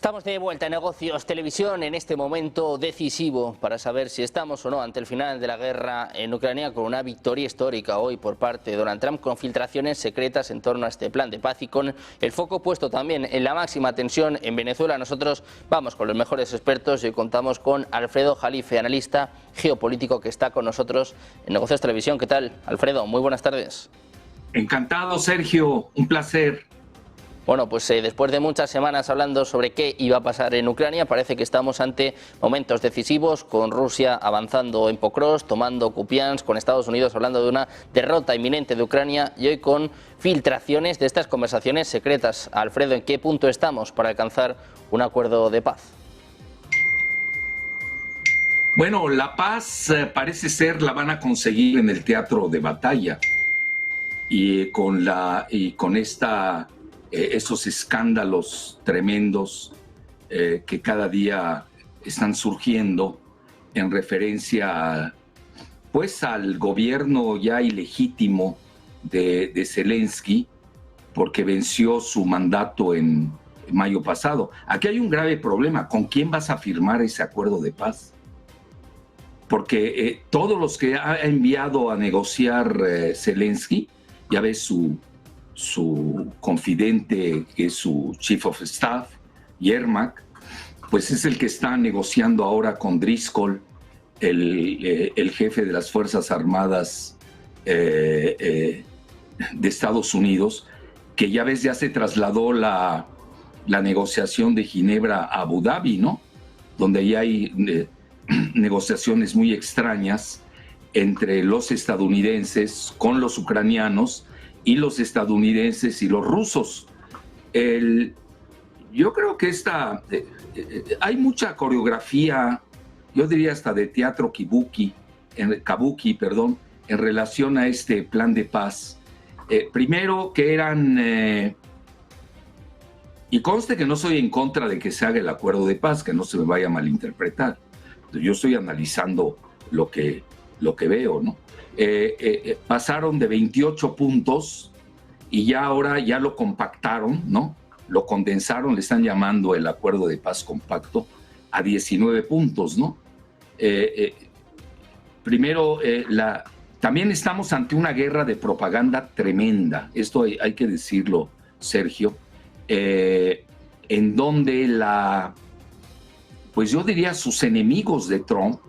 Estamos de vuelta en Negocios Televisión en este momento decisivo para saber si estamos o no ante el final de la guerra en Ucrania, con una victoria histórica hoy por parte de Donald Trump, con filtraciones secretas en torno a este plan de paz y con el foco puesto también en la máxima tensión en Venezuela. Nosotros vamos con los mejores expertos y hoy contamos con Alfredo Jalife, analista geopolítico, que está con nosotros en Negocios Televisión. ¿Qué tal, Alfredo? Muy buenas tardes. Encantado, Sergio. Un placer. Bueno, pues después de muchas semanas hablando sobre qué iba a pasar en Ucrania, parece que estamos ante momentos decisivos, con Rusia avanzando en Pokrovsk, tomando Kupiansk, con Estados Unidos hablando de una derrota inminente de Ucrania y hoy con filtraciones de estas conversaciones secretas. Alfredo, ¿en qué punto estamos para alcanzar un acuerdo de paz? Bueno, la paz parece ser la van a conseguir en el teatro de batalla y con esos escándalos tremendos que cada día están surgiendo en referencia al gobierno ya ilegítimo de Zelensky, porque venció su mandato en mayo pasado. Aquí hay un grave problema. ¿Con quién vas a firmar ese acuerdo de paz? Porque todos los que ha enviado a negociar Zelensky, ya ves su confidente, que es su chief of staff, Yermak, pues es el que está negociando ahora con Driscoll, el jefe de las Fuerzas Armadas de Estados Unidos, que ya ves, ya se trasladó la negociación de Ginebra a Abu Dhabi, ¿no? Donde ya hay negociaciones muy extrañas entre los estadounidenses con los ucranianos y los estadounidenses y los rusos. Yo creo que hay mucha coreografía, yo diría hasta de teatro kabuki, en relación a este plan de paz. Primero que eran, y conste que no soy en contra de que se haga el acuerdo de paz, que no se me vaya a malinterpretar. Yo estoy analizando lo que veo, ¿no? Pasaron de 28 puntos y ya ahora ya lo compactaron, ¿no? Lo condensaron, le están llamando el acuerdo de paz compacto, a 19 puntos, ¿no? Primero, también estamos ante una guerra de propaganda tremenda, esto hay que decirlo, Sergio, en donde pues yo diría sus enemigos de Trump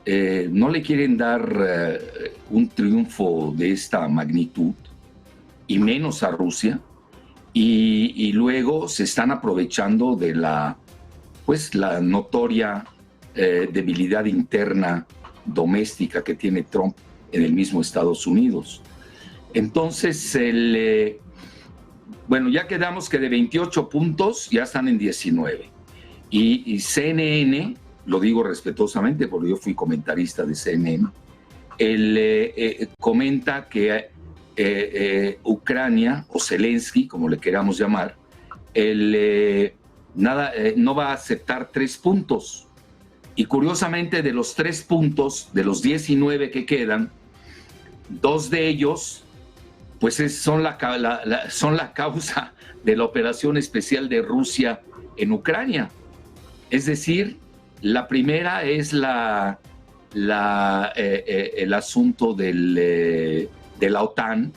no le quieren dar un triunfo de esta magnitud, y menos a Rusia, y luego se están aprovechando de la notoria debilidad interna doméstica que tiene Trump en el mismo Estados Unidos. Entonces, ya quedamos que de 28 puntos ya están en 19. Y CNN, lo digo respetuosamente porque yo fui comentarista de CNN, él comenta que Ucrania, o Zelensky, como le queramos llamar, no va a aceptar 3 puntos. Y curiosamente, de los 3 puntos, de los 19 que quedan, 2 de ellos pues son la causa de la operación especial de Rusia en Ucrania. Es decir, la primera es el asunto de la OTAN,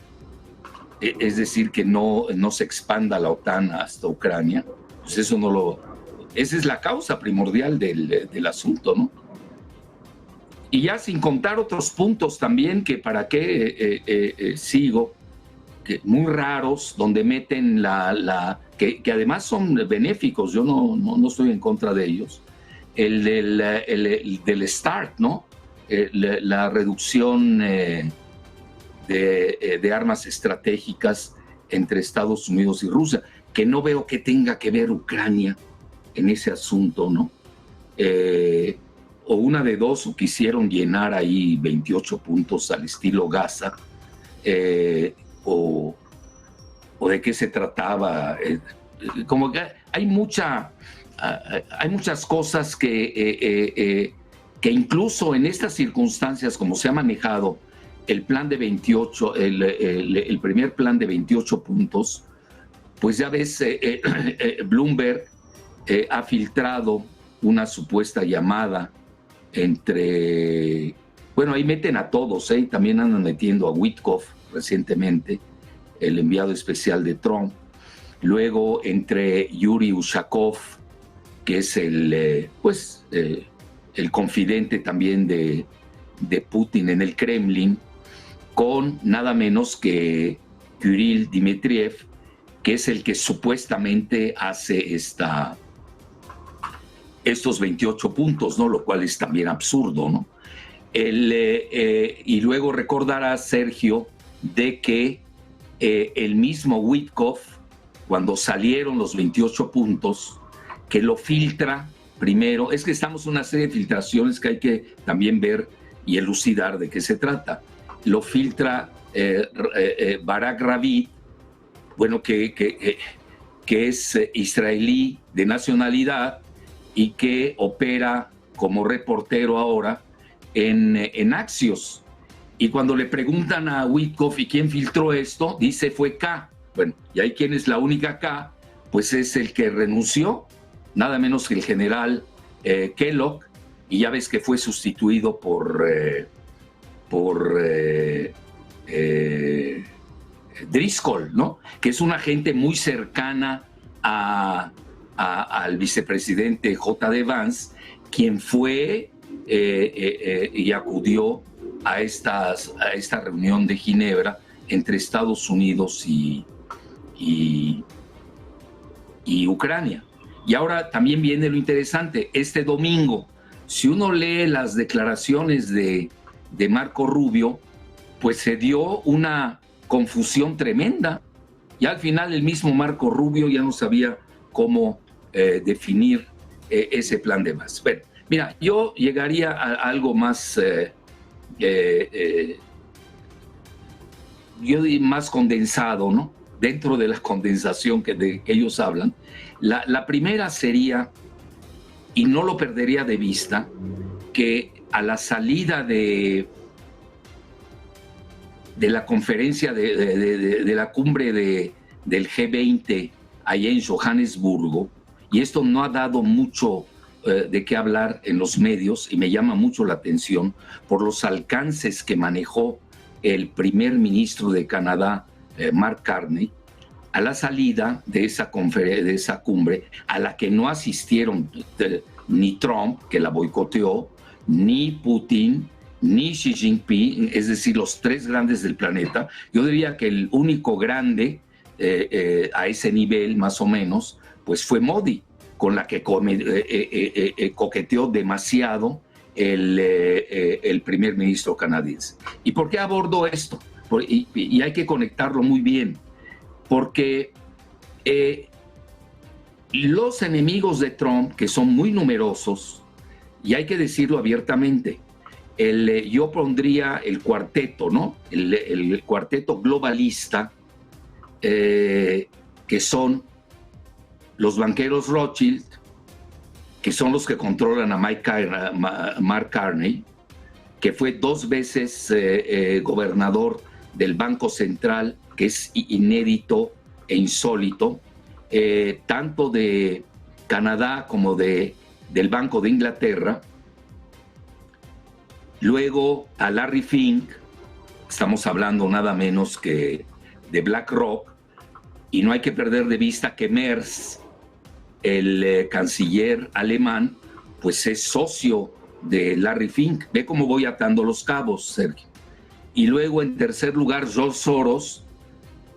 es decir, que no se expanda la OTAN hasta Ucrania. Pues esa es la causa primordial del asunto, ¿no? Y ya sin contar otros puntos también, que para qué sigo, que muy raros, donde meten que además son benéficos, yo no estoy en contra de ellos, el del START, ¿no? La reducción de armas estratégicas entre Estados Unidos y Rusia, que no veo que tenga que ver Ucrania en ese asunto, ¿no? O una de dos, o quisieron llenar ahí 28 puntos al estilo Gaza, o de qué se trataba. Como que hay muchas cosas que incluso en estas circunstancias, como se ha manejado el plan de 28, el primer plan de 28 puntos, pues ya ves, Bloomberg ha filtrado una supuesta llamada entre... Bueno, ahí meten a todos, también andan metiendo a Witkoff recientemente, el enviado especial de Trump. Luego entre Yuri Ushakov, que es el confidente también de Putin en el Kremlin, con nada menos que Kirill Dmitriev, que es el que supuestamente hace estos 28 puntos, ¿no? Lo cual es también absurdo, ¿no? Y luego recordará Sergio de que el mismo Witkoff, cuando salieron los 28 puntos, que lo filtra primero, es que estamos en una serie de filtraciones que hay que también ver y elucidar de qué se trata. Lo filtra Barak Ravid, bueno, que es israelí de nacionalidad y que opera como reportero ahora en Axios. Y cuando le preguntan a Witkoff ¿y quién filtró esto? Dice fue K. Bueno, y ahí quién es la única K, pues es el que renunció, nada menos que el general Kellogg, y ya ves que fue sustituido por Driscoll, ¿no? Que es una gente muy cercana al vicepresidente J.D. Vance, quien fue y acudió a esta reunión de Ginebra entre Estados Unidos y Ucrania. Y ahora también viene lo interesante. Este domingo, si uno lee las declaraciones de Marco Rubio, pues se dio una confusión tremenda. Y al final el mismo Marco Rubio ya no sabía cómo definir ese plan de paz. Bueno, mira, yo llegaría a algo más, yo diría más condensado, ¿no? Dentro de la condensación de que ellos hablan. La primera sería, y no lo perdería de vista, que a la salida de la conferencia de la cumbre del G20 allá en Johannesburgo, y esto no ha dado mucho de qué hablar en los medios, y me llama mucho la atención por los alcances que manejó el primer ministro de Canadá, Mark Carney, a la salida de esa cumbre, a la que no asistieron ni Trump, que la boicoteó, ni Putin, ni Xi Jinping, es decir, los tres grandes del planeta. Yo diría que el único grande a ese nivel, más o menos, pues fue Modi, con la que coqueteó demasiado el primer ministro canadiense. ¿Y por qué abordo esto? Y hay que conectarlo muy bien, porque los enemigos de Trump, que son muy numerosos, y hay que decirlo abiertamente, yo pondría el cuarteto, ¿no? El cuarteto globalista, que son los banqueros Rothschild, que son los que controlan a Mark Carney, que fue 2 veces gobernador del Banco Central, que es inédito e insólito, tanto de Canadá como del Banco de Inglaterra. Luego a Larry Fink, estamos hablando nada menos que de BlackRock, y no hay que perder de vista que Merz, el canciller alemán, pues es socio de Larry Fink. Ve cómo voy atando los cabos, Sergio. Y luego, en tercer lugar, George Soros,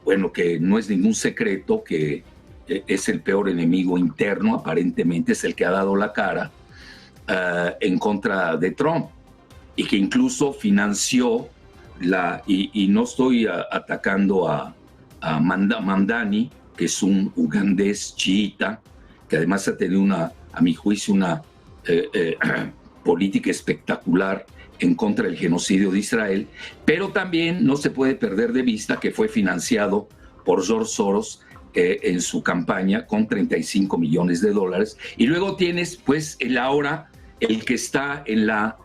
bueno, que no es ningún secreto que es el peor enemigo interno, aparentemente es el que ha dado la cara en contra de Trump, y que incluso financió y no estoy atacando a Mamdani, que es un ugandés chiita, que además ha tenido a mi juicio, una política espectacular en contra del genocidio de Israel, pero también no se puede perder de vista que fue financiado por George Soros en su campaña con $35 millones. Y luego tienes, pues, el que está en la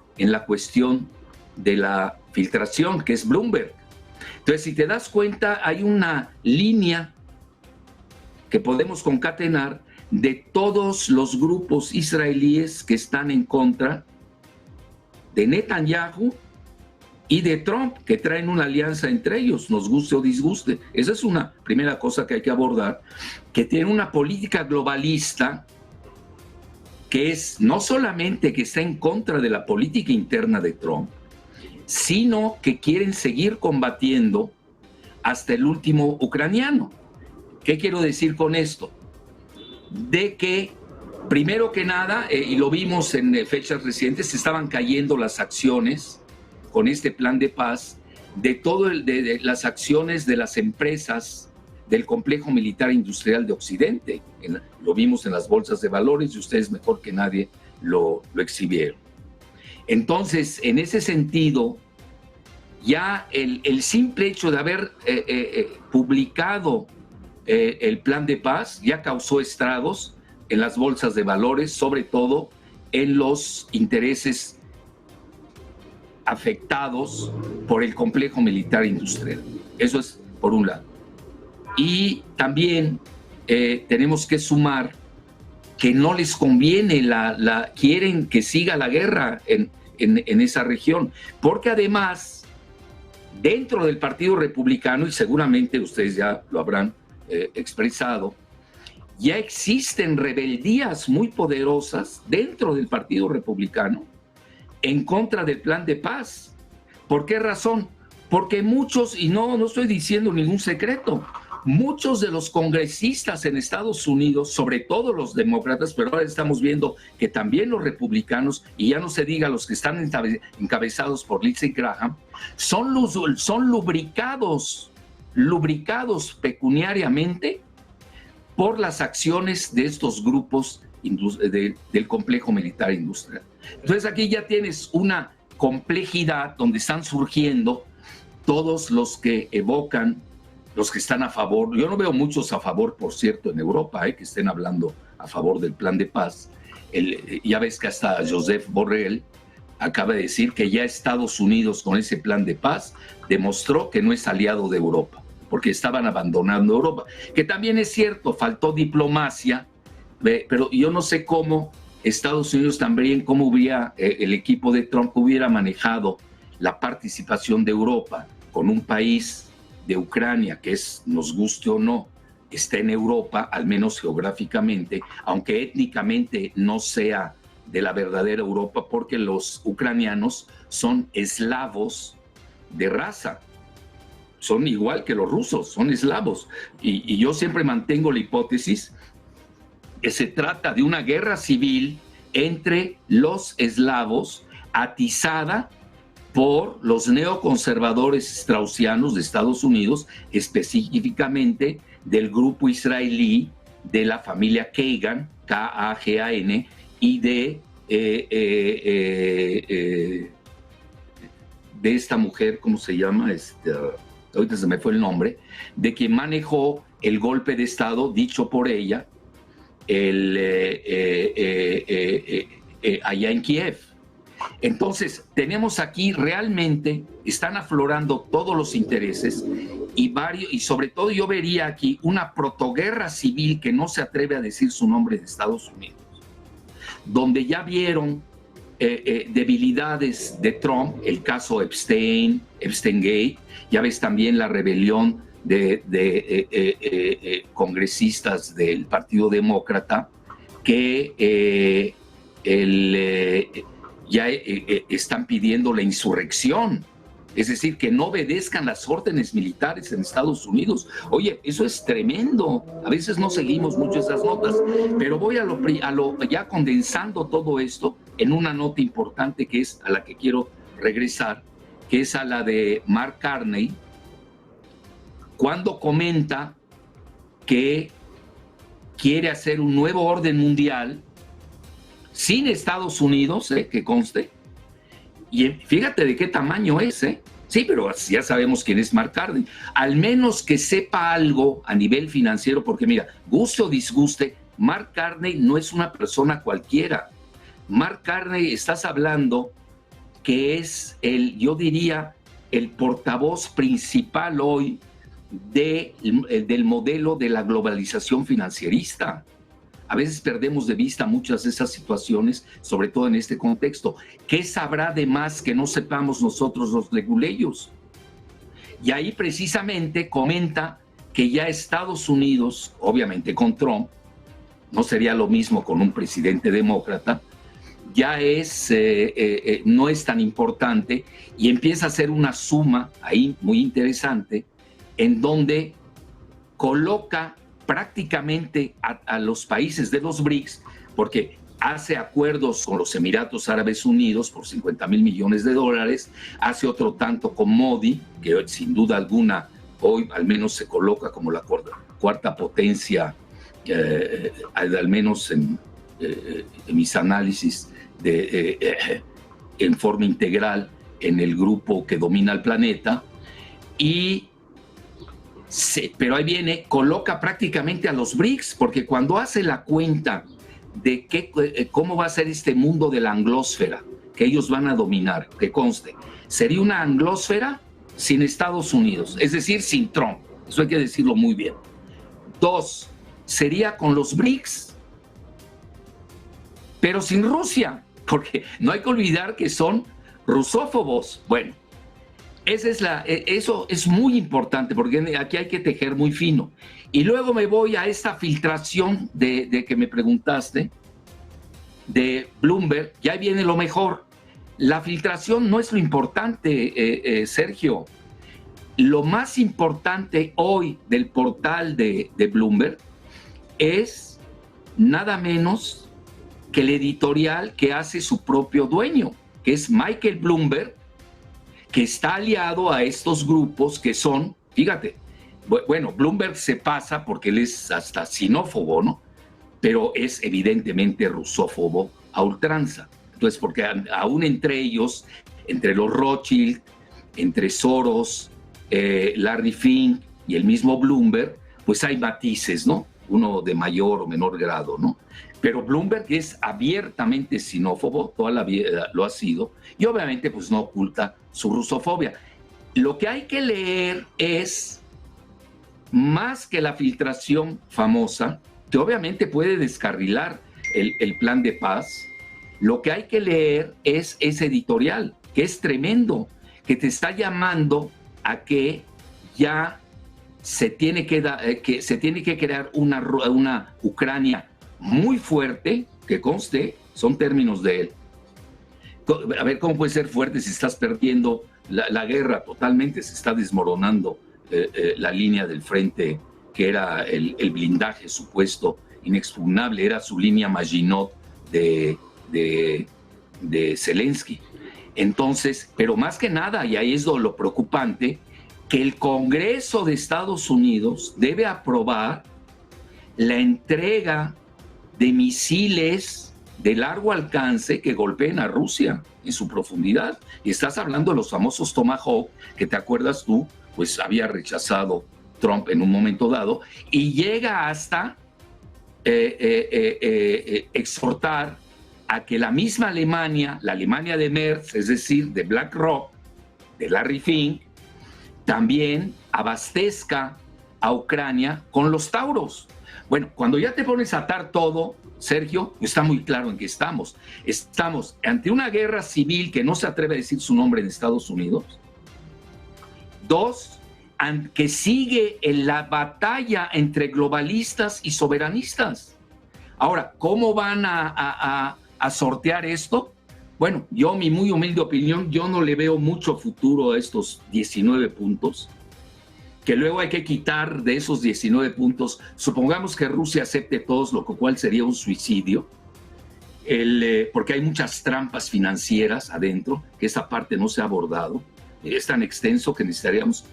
cuestión de la filtración, que es Bloomberg. Entonces, si te das cuenta, hay una línea que podemos concatenar de todos los grupos israelíes que están en contra de Netanyahu y de Trump, que traen una alianza entre ellos, nos guste o disguste. Esa es una primera cosa que hay que abordar, que tiene una política globalista que es no solamente que está en contra de la política interna de Trump, sino que quieren seguir combatiendo hasta el último ucraniano. ¿Qué quiero decir con esto? De que, primero que nada, y lo vimos en fechas recientes, se estaban cayendo las acciones con este plan de paz de las acciones de las empresas del complejo militar industrial de Occidente. Lo vimos en las bolsas de valores y ustedes mejor que nadie lo exhibieron. Entonces, en ese sentido, ya el simple hecho de haber publicado el plan de paz ya causó estragos en las bolsas de valores, sobre todo en los intereses afectados por el complejo militar industrial. Eso es por un lado. Y también tenemos que sumar que no les conviene, quieren que siga la guerra en esa región, porque además, dentro del Partido Republicano, y seguramente ustedes ya lo habrán expresado, ya existen rebeldías muy poderosas dentro del Partido Republicano en contra del plan de paz. ¿Por qué razón? Porque muchos, y no estoy diciendo ningún secreto, muchos de los congresistas en Estados Unidos, sobre todo los demócratas, pero ahora estamos viendo que también los republicanos, y ya no se diga los que están encabezados por Lindsey Graham, son lubricados pecuniariamente por las acciones de estos grupos del complejo militar industrial. Entonces aquí ya tienes una complejidad donde están surgiendo todos los que evocan, los que están a favor. Yo no veo muchos a favor, por cierto, en Europa, que estén hablando a favor del plan de paz. Ya ves que hasta Josep Borrell acaba de decir que ya Estados Unidos con ese plan de paz demostró que no es aliado de Europa, porque estaban abandonando Europa. Que también es cierto, faltó diplomacia, pero yo no sé cómo Estados Unidos también, cómo el equipo de Trump hubiera manejado la participación de Europa con un país de Ucrania, que es, nos guste o no, está en Europa, al menos geográficamente, aunque étnicamente no sea de la verdadera Europa, porque los ucranianos son eslavos de raza. Son igual que los rusos, son eslavos. Y yo siempre mantengo la hipótesis que se trata de una guerra civil entre los eslavos atizada por los neoconservadores straussianos de Estados Unidos, específicamente del grupo israelí de la familia Kagan, K-A-G-A-N, y de esta mujer, ¿cómo se llama? Ahorita se me fue el nombre, de quien manejó el golpe de Estado dicho por ella allá en Kiev. Entonces, tenemos aquí realmente, están aflorando todos los intereses y sobre todo yo vería aquí una protoguerra civil que no se atreve a decir su nombre de Estados Unidos, donde ya vieron debilidades de Trump, el caso Epstein-Gate, ya ves también la rebelión de congresistas del Partido Demócrata que ya están pidiendo la insurrección, es decir, que no obedezcan las órdenes militares en Estados Unidos. Oye, eso es tremendo. A veces no seguimos mucho esas notas, pero voy ya condensando todo esto en una nota importante que es a la que quiero regresar, que es a la de Mark Carney, cuando comenta que quiere hacer un nuevo orden mundial sin Estados Unidos, que conste, y fíjate de qué tamaño es, Sí, pero ya sabemos quién es Mark Carney. Al menos que sepa algo a nivel financiero, porque mira, guste o disguste, Mark Carney no es una persona cualquiera. Mark Carney, estás hablando que es yo diría, el portavoz principal hoy del modelo de la globalización financierista. A veces perdemos de vista muchas de esas situaciones, sobre todo en este contexto. ¿Qué sabrá de más que no sepamos nosotros los leguleyos? Y ahí precisamente comenta que ya Estados Unidos, obviamente con Trump, no sería lo mismo con un presidente demócrata, ya no es tan importante, y empieza a hacer una suma ahí muy interesante en donde coloca prácticamente a los países de los BRICS, porque hace acuerdos con los Emiratos Árabes Unidos por $50,000 millones, hace otro tanto con Modi, que sin duda alguna hoy al menos se coloca como la cuarta potencia, al menos en mis análisis, en forma integral en el grupo que domina el planeta. Pero ahí viene, coloca prácticamente a los BRICS, porque cuando hace la cuenta de cómo va a ser este mundo de la anglósfera que ellos van a dominar, que conste, sería una anglósfera sin Estados Unidos, es decir, sin Trump, eso hay que decirlo muy bien. 2, sería con los BRICS, pero sin Rusia, porque no hay que olvidar que son rusófobos. Bueno, eso es muy importante, porque aquí hay que tejer muy fino. Y luego me voy a esta filtración de que me preguntaste, de Bloomberg. Ya viene lo mejor. La filtración no es lo importante, Sergio. Lo más importante hoy del portal de Bloomberg es nada menos que el editorial que hace su propio dueño, que es Michael Bloomberg, que está aliado a estos grupos que son, fíjate, bueno, Bloomberg se pasa porque él es hasta xenófobo, ¿no? Pero es evidentemente rusófobo a ultranza. Entonces, porque aún entre ellos, entre los Rothschild, entre Soros, Larry Fink y el mismo Bloomberg, pues hay matices, ¿no? Uno de mayor o menor grado, ¿no? Pero Bloomberg es abiertamente xenófobo, toda la vida lo ha sido, y obviamente pues no oculta su rusofobia. Lo que hay que leer es, más que la filtración famosa, que obviamente puede descarrilar el plan de paz, lo que hay que leer es ese editorial, que es tremendo, que te está llamando a que ya se tiene que crear una Ucrania muy fuerte, que conste, son términos de él. A ver, ¿cómo puede ser fuerte si estás perdiendo la guerra totalmente? Se está desmoronando la línea del frente, que era el blindaje supuesto inexpugnable, era su línea Maginot de Zelensky. Entonces, pero más que nada, y ahí es lo preocupante, que el Congreso de Estados Unidos debe aprobar la entrega de misiles de largo alcance que golpeen a Rusia en su profundidad. Y estás hablando de los famosos Tomahawk, que te acuerdas tú, pues había rechazado Trump en un momento dado, y llega hasta exhortar a que la misma Alemania, la Alemania de Merz, es decir, de BlackRock, de Larry Fink, también abastezca a Ucrania con los Tauros. Bueno, cuando ya te pones a atar todo, Sergio, está muy claro en qué estamos. Estamos ante una guerra civil que no se atreve a decir su nombre en Estados Unidos. 2, que sigue en la batalla entre globalistas y soberanistas. Ahora, ¿cómo van a sortear esto? Bueno, yo, mi muy humilde opinión, yo no le veo mucho futuro a estos 19 puntos, que luego hay que quitar de esos 19 puntos. Supongamos que Rusia acepte todos, lo cual sería un suicidio, porque hay muchas trampas financieras adentro, que esa parte no se ha abordado. Es tan extenso que necesitaríamos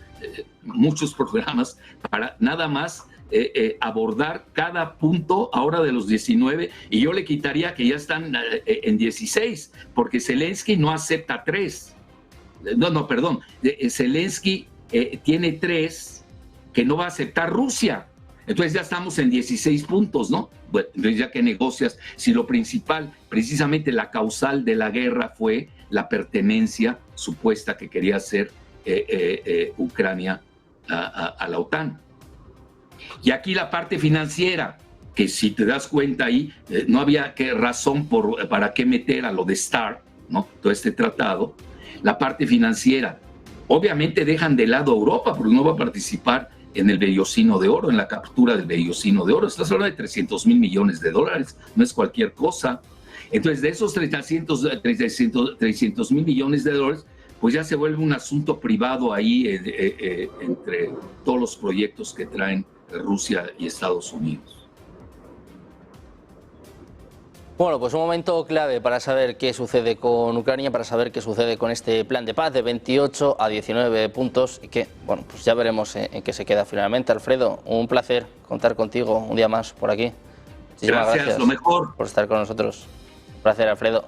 muchos programas para nada más abordar cada punto ahora de los 19, y yo le quitaría que ya están en 16, porque Zelensky no acepta 3. No, perdón, Zelensky tiene 3 que no va a aceptar Rusia. Entonces ya estamos en 16 puntos, ¿no? Bueno, entonces ya que negocias, si lo principal, precisamente la causal de la guerra fue la pertenencia supuesta que quería hacer Ucrania a la OTAN. Y aquí la parte financiera, que si te das cuenta ahí, no había razón para qué meter a lo de START, ¿no? Todo este tratado. La parte financiera, obviamente dejan de lado a Europa, porque no va a participar en el Bellocino de Oro, en la captura del Bellocino de Oro. Estás hablando de 300,000 millones de dólares, no es cualquier cosa. Entonces, de esos 300,000 millones de dólares, pues ya se vuelve un asunto privado ahí entre todos los proyectos que traen Rusia y Estados Unidos. Bueno, pues un momento clave para saber qué sucede con Ucrania, para saber qué sucede con este plan de paz de 28 a 19 puntos y que, bueno, pues ya veremos en qué se queda finalmente. Alfredo, un placer contar contigo un día más por aquí. Muchísimas gracias lo mejor por estar con nosotros. Un placer, Alfredo.